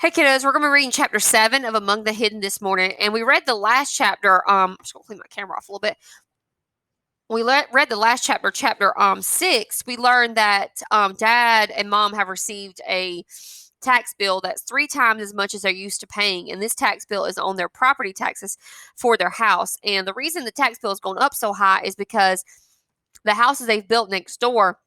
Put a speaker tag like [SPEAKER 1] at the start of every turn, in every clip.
[SPEAKER 1] Hey kiddos, we're going to be reading chapter 7 of Among the Hidden this morning, and we read the last chapter. I'm just going to clean my camera off a little bit. When we read the last chapter, chapter 6, we learned that Dad and Mom have received a tax bill that's 3 times as much as they're used to paying, and this tax bill is on their property taxes for their house. And the reason the tax bill is going up so high is because the houses they've built next door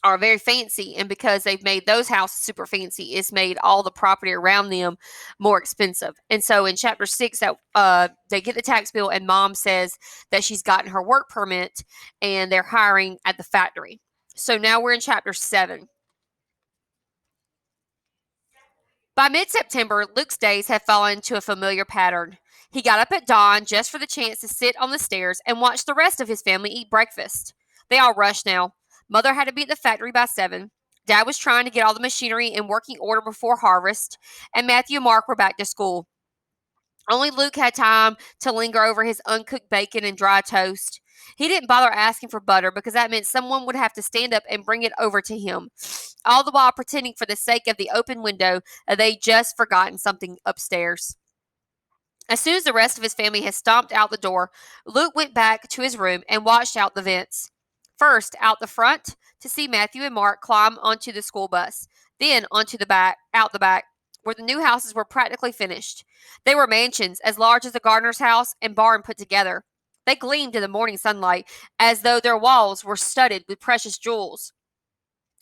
[SPEAKER 1] are very fancy, and because they've made those houses super fancy, it's made all the property around them more expensive. And so in chapter 6, that they get the tax bill, and Mom says that she's gotten her work permit and they're hiring at the factory. So now we're in chapter 7. By mid-September, Luke's days had fallen into a familiar pattern. He got up at dawn just for the chance to sit on the stairs and watch the rest of his family eat breakfast. They all rushed now. Mother had to be at the factory by 7. Dad was trying to get all the machinery in working order before harvest, and Matthew and Mark were back to school. Only Luke had time to linger over his uncooked bacon and dry toast. He didn't bother asking for butter because that meant someone would have to stand up and bring it over to him, all the while pretending for the sake of the open window that they'd just forgotten something upstairs. As soon as the rest of his family had stomped out the door, Luke went back to his room and watched out the vents. First, out the front to see Matthew and Mark climb onto the school bus, then out the back, where the new houses were practically finished. They were mansions as large as the gardener's house and barn put together. They gleamed in the morning sunlight as though their walls were studded with precious jewels.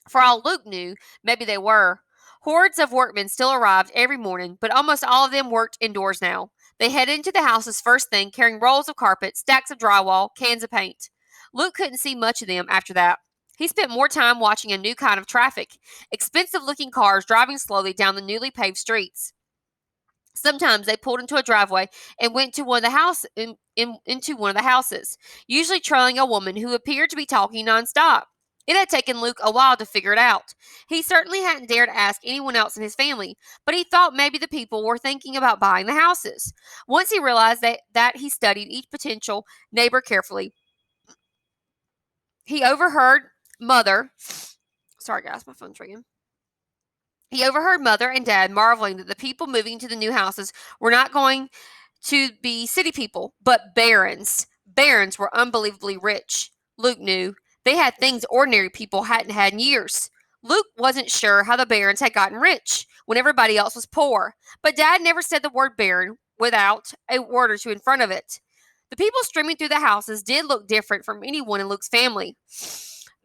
[SPEAKER 1] For all Luke knew, maybe they were. Hordes of workmen still arrived every morning, but almost all of them worked indoors now. They headed into the houses first thing, carrying rolls of carpet, stacks of drywall, cans of paint. Luke couldn't see much of them after that. He spent more time watching a new kind of traffic, expensive-looking cars driving slowly down the newly paved streets. Sometimes they pulled into a driveway and went to one of the houses, usually trailing a woman who appeared to be talking nonstop. It had taken Luke a while to figure it out. He certainly hadn't dared ask anyone else in his family, but he thought maybe the people were thinking about buying the houses. Once he realized that he studied each potential neighbor carefully. He overheard Mother. Sorry, guys, my phone's ringing. He overheard Mother and Dad marveling that the people moving to the new houses were not going to be city people, but barons. Barons were unbelievably rich. Luke knew. They had things ordinary people hadn't had in years. Luke wasn't sure how the barons had gotten rich when everybody else was poor, but Dad never said the word baron without a word or two in front of it. The people streaming through the houses did look different from anyone in Luke's family.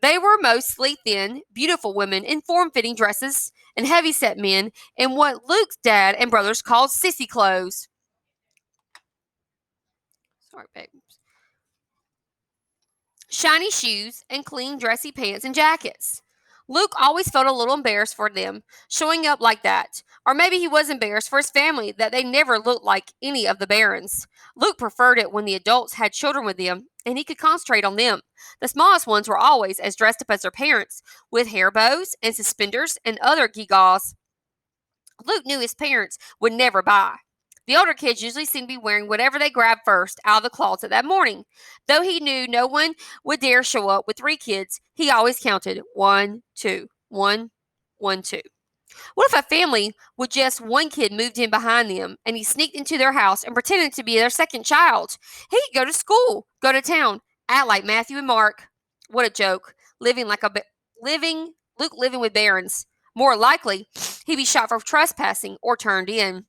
[SPEAKER 1] They were mostly thin, beautiful women in form-fitting dresses and heavy-set men in what Luke's dad and brothers called sissy clothes. Sorry, babe. Shiny shoes and clean, dressy pants and jackets. Luke always felt a little embarrassed for them, showing up like that. Or maybe he was embarrassed for his family that they never looked like any of the barons. Luke preferred it when the adults had children with them, and he could concentrate on them. The smallest ones were always as dressed up as their parents, with hair bows and suspenders and other gewgaws Luke knew his parents would never buy. The older kids usually seemed to be wearing whatever they grabbed first out of the closet that morning. Though he knew no one would dare show up with 3 kids, he always counted 1, 2, 1, 1, 2. What if a family with just one kid moved in behind them and he sneaked into their house and pretended to be their second child? He could go to school, go to town, act like Matthew and Mark. What a joke. Luke living with barons. More likely, he'd be shot for trespassing or turned in.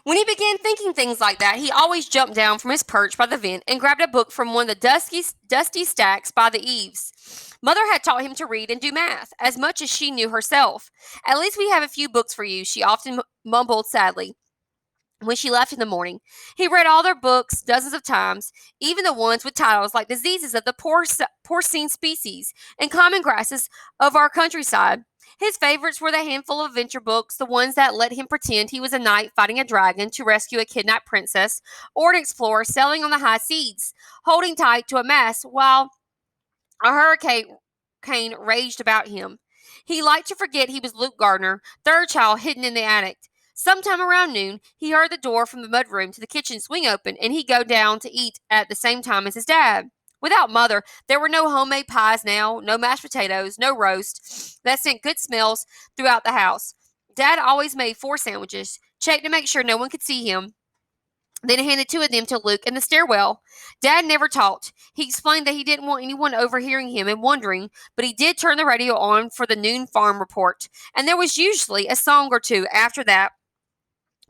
[SPEAKER 1] When he began thinking things like that, he always jumped down from his perch by the vent and grabbed a book from one of the dusty stacks by the eaves. Mother had taught him to read and do math, as much as she knew herself. At least we have a few books for you, she often mumbled sadly when she left in the morning. He read all their books dozens of times, even the ones with titles like Diseases of the Porcine Species and Common Grasses of Our Countryside. His favorites were the handful of adventure books, the ones that let him pretend he was a knight fighting a dragon to rescue a kidnapped princess, or an explorer sailing on the high seas, holding tight to a mast while a hurricane raged about him. He liked to forget he was Luke Gardner, third child hidden in the attic. Sometime around noon, he heard the door from the mudroom to the kitchen swing open, and he'd go down to eat at the same time as his dad. Without Mother, there were no homemade pies now, no mashed potatoes, no roast. That sent good smells throughout the house. Dad always made 4 sandwiches, checked to make sure no one could see him, then handed 2 of them to Luke in the stairwell. Dad never talked. He explained that he didn't want anyone overhearing him and wondering, but he did turn the radio on for the noon farm report, and there was usually a song or two after that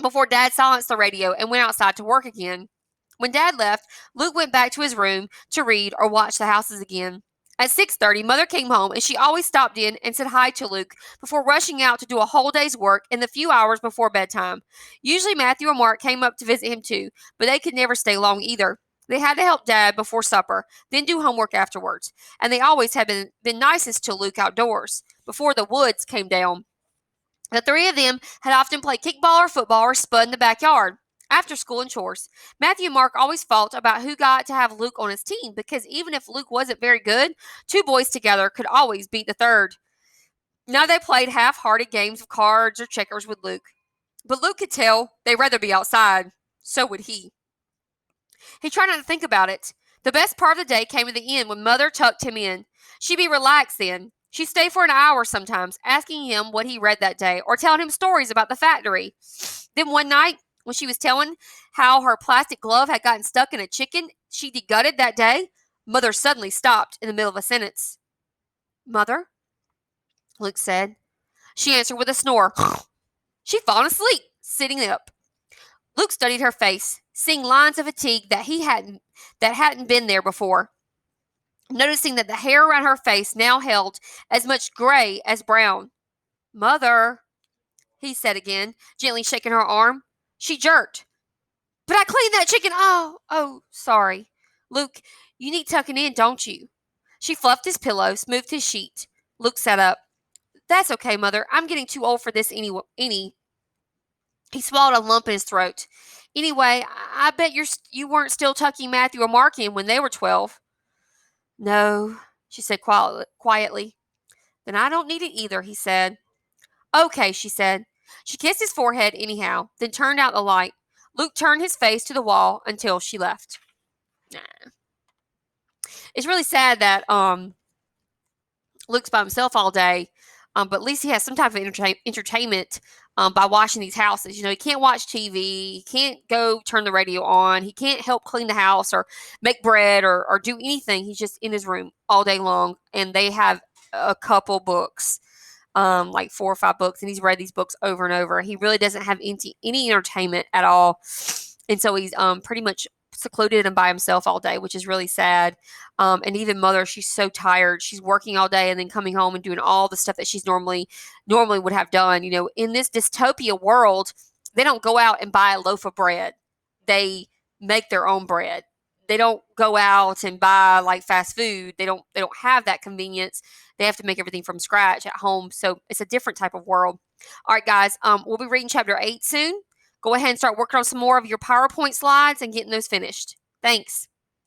[SPEAKER 1] before Dad silenced the radio and went outside to work again. When Dad left, Luke went back to his room to read or watch the houses again. At 6:30, Mother came home, and she always stopped in and said hi to Luke before rushing out to do a whole day's work in the few hours before bedtime. Usually Matthew or Mark came up to visit him too, but they could never stay long either. They had to help Dad before supper, then do homework afterwards, and they always had been nicest to Luke outdoors, before the woods came down. The 3 of them had often played kickball or football or spud in the backyard. After school and chores, Matthew and Mark always fought about who got to have Luke on his team because even if Luke wasn't very good, 2 boys together could always beat the third. Now they played half-hearted games of cards or checkers with Luke. But Luke could tell they'd rather be outside. So would he. He tried not to think about it. The best part of the day came at the end when Mother tucked him in. She'd be relaxed then. She'd stay for an hour sometimes, asking him what he read that day or telling him stories about the factory. Then one night, when she was telling how her plastic glove had gotten stuck in a chicken she degutted that day, Mother suddenly stopped in the middle of a sentence. "Mother?" Luke said. She answered with a snore. She'd fallen asleep, sitting up. Luke studied her face, seeing lines of fatigue that hadn't been there before. Noticing that the hair around her face now held as much gray as brown. "Mother," he said again, gently shaking her arm. She jerked. "But I cleaned that chicken. Oh, sorry. Luke, you need tucking in, don't you?" She fluffed his pillow, smoothed his sheet. Luke sat up. "That's okay, Mother. I'm getting too old for this any. He swallowed a lump in his throat. "Anyway, I bet you weren't still tucking Matthew or Mark in when they were 12. "No," she said quietly. "Then I don't need it either," he said. "Okay," she said. She kissed his forehead anyhow, then turned out the light. Luke turned his face to the wall until she left. It's really sad that Luke's by himself all day, but at least he has some type of entertainment by watching these houses. He can't watch TV, he can't go turn the radio on, he can't help clean the house or make bread or do anything. He's just in his room all day long, and they have a couple books. Like 4 or 5 books, and he's read these books over and over. He really doesn't have any entertainment at all, and so he's pretty much secluded and by himself all day, which is really sad. And even Mother, she's so tired. She's working all day and then coming home and doing all the stuff that she's normally would have done. In this dystopia world, they don't go out and buy a loaf of bread. They make their own bread. They don't go out and buy like fast food. They don't have that convenience. They have to make everything from scratch at home. So it's a different type of world. All right, guys, we'll be reading chapter 8 soon. Go ahead and start working on some more of your PowerPoint slides and getting those finished. Thanks.